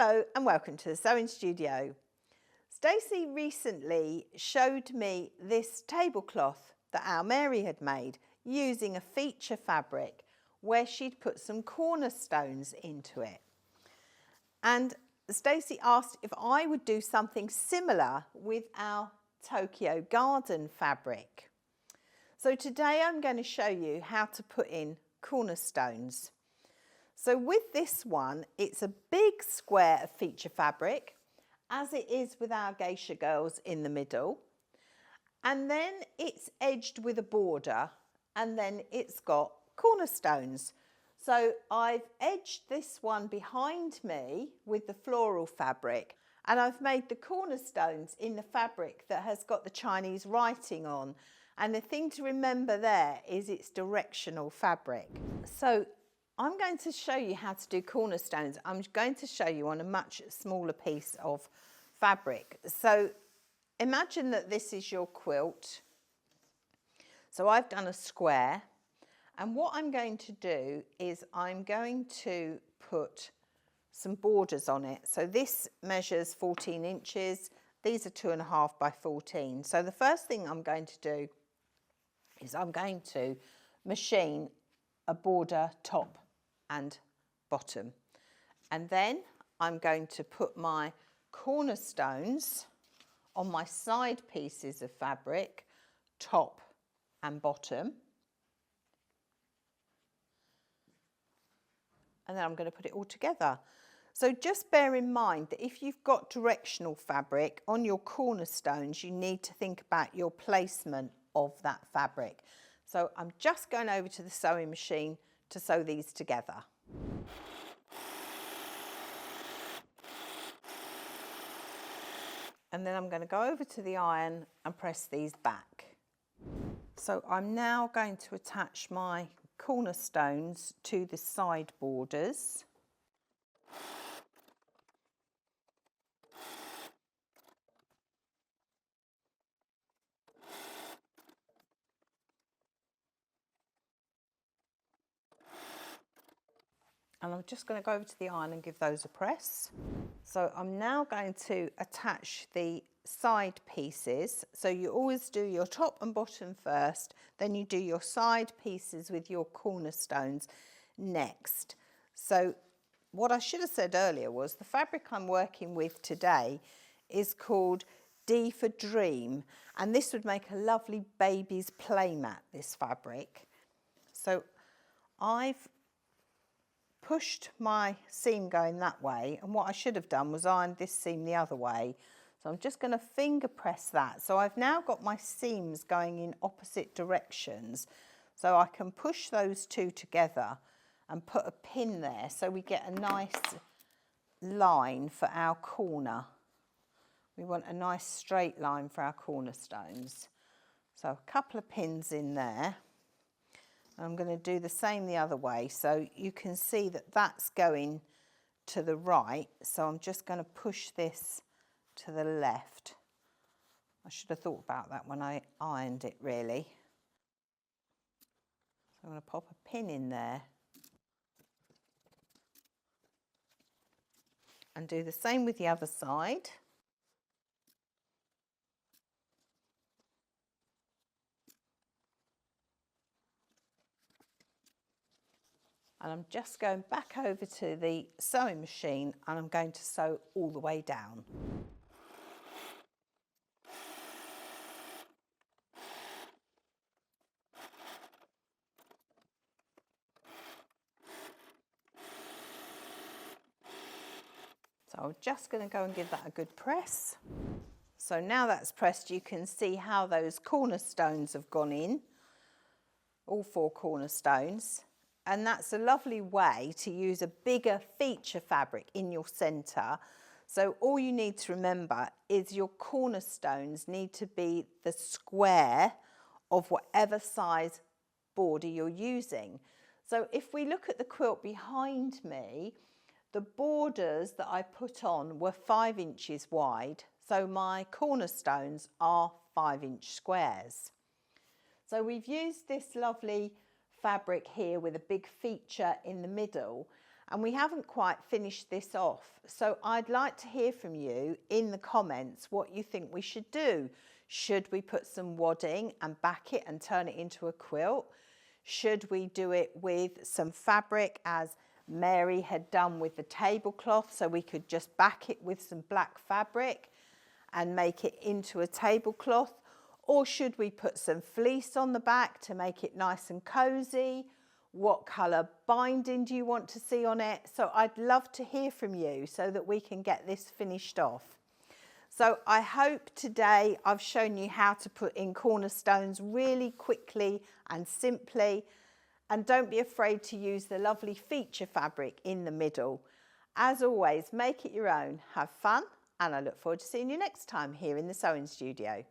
Hello and welcome to the Sewing Studio. Stacey recently showed me this tablecloth that our Mary had made using a feature fabric where she'd put some cornerstones into it. And Stacey asked if I would do something similar with our Tokyo Garden fabric. So today I'm going to show you how to put in cornerstones. So with this one, it's a big square of feature fabric, as it is with our Geisha Girls in the middle. And then it's edged with a border, and then it's got cornerstones. So I've edged this one behind me with the floral fabric, and I've made the cornerstones in the fabric that has got the Chinese writing on. And the thing to remember there is it's directional fabric. So I'm going to show you how to do cornerstones. I'm going to show you on a much smaller piece of fabric. So imagine that this is your quilt. So I've done a square, and what I'm going to do is I'm going to put some borders on it. So this measures 14 inches. These are 2.5 by 14. So the first thing I'm going to do is I'm going to machine a border top and bottom, and then I'm going to put my cornerstones on my side pieces of fabric, top and bottom, and then I'm going to put it all together. So just bear in mind that if you've got directional fabric on your cornerstones, you need to think about your placement of that fabric. So I'm just going over to the sewing machine to sew these together. And then I'm going to go over to the iron and press these back. So I'm now going to attach my cornerstones to the side borders. And I'm just going to go over to the iron and give those a press. So I'm now going to attach the side pieces. So you always do your top and bottom first, then you do your side pieces with your cornerstones next. So what I should have said earlier was the fabric I'm working with today is called D for Dream, and this would make a lovely baby's play mat, this fabric. So I've pushed my seam going that way, and what I should have done was ironed this seam the other way. So I'm just going to finger press that. So I've now got my seams going in opposite directions, so I can push those two together and put a pin there so we get a nice line for our corner. We want a nice straight line for our cornerstones. So a couple of pins in there. I'm going to do the same the other way, so you can see that that's going to the right, so I'm just going to push this to the left. I should have thought about that when I ironed it, really. So I'm going to pop a pin in there and do the same with the other side. And I'm just going back over to the sewing machine and I'm going to sew all the way down. So I'm just going to go and give that a good press. So now that's pressed, you can see how those cornerstones have gone in, all 4 cornerstones. And that's a lovely way to use a bigger feature fabric in your centre. So all you need to remember is your cornerstones need to be the square of whatever size border you're using. So if we look at the quilt behind me, the borders that I put on were 5 inches wide. So my cornerstones are 5-inch squares. So we've used this lovely fabric here with a big feature in the middle, and we haven't quite finished this off. So I'd like to hear from you in the comments what you think we should do. Should we put some wadding and back it and turn it into a quilt? Should we do it with some fabric as Mary had done with the tablecloth, so we could just back it with some black fabric and make it into a tablecloth? Or should we put some fleece on the back to make it nice and cozy? What colour binding do you want to see on it? So I'd love to hear from you so that we can get this finished off. So I hope today I've shown you how to put in cornerstones really quickly and simply. And don't be afraid to use the lovely feature fabric in the middle. As always, make it your own, have fun, and I look forward to seeing you next time here in the sewing studio.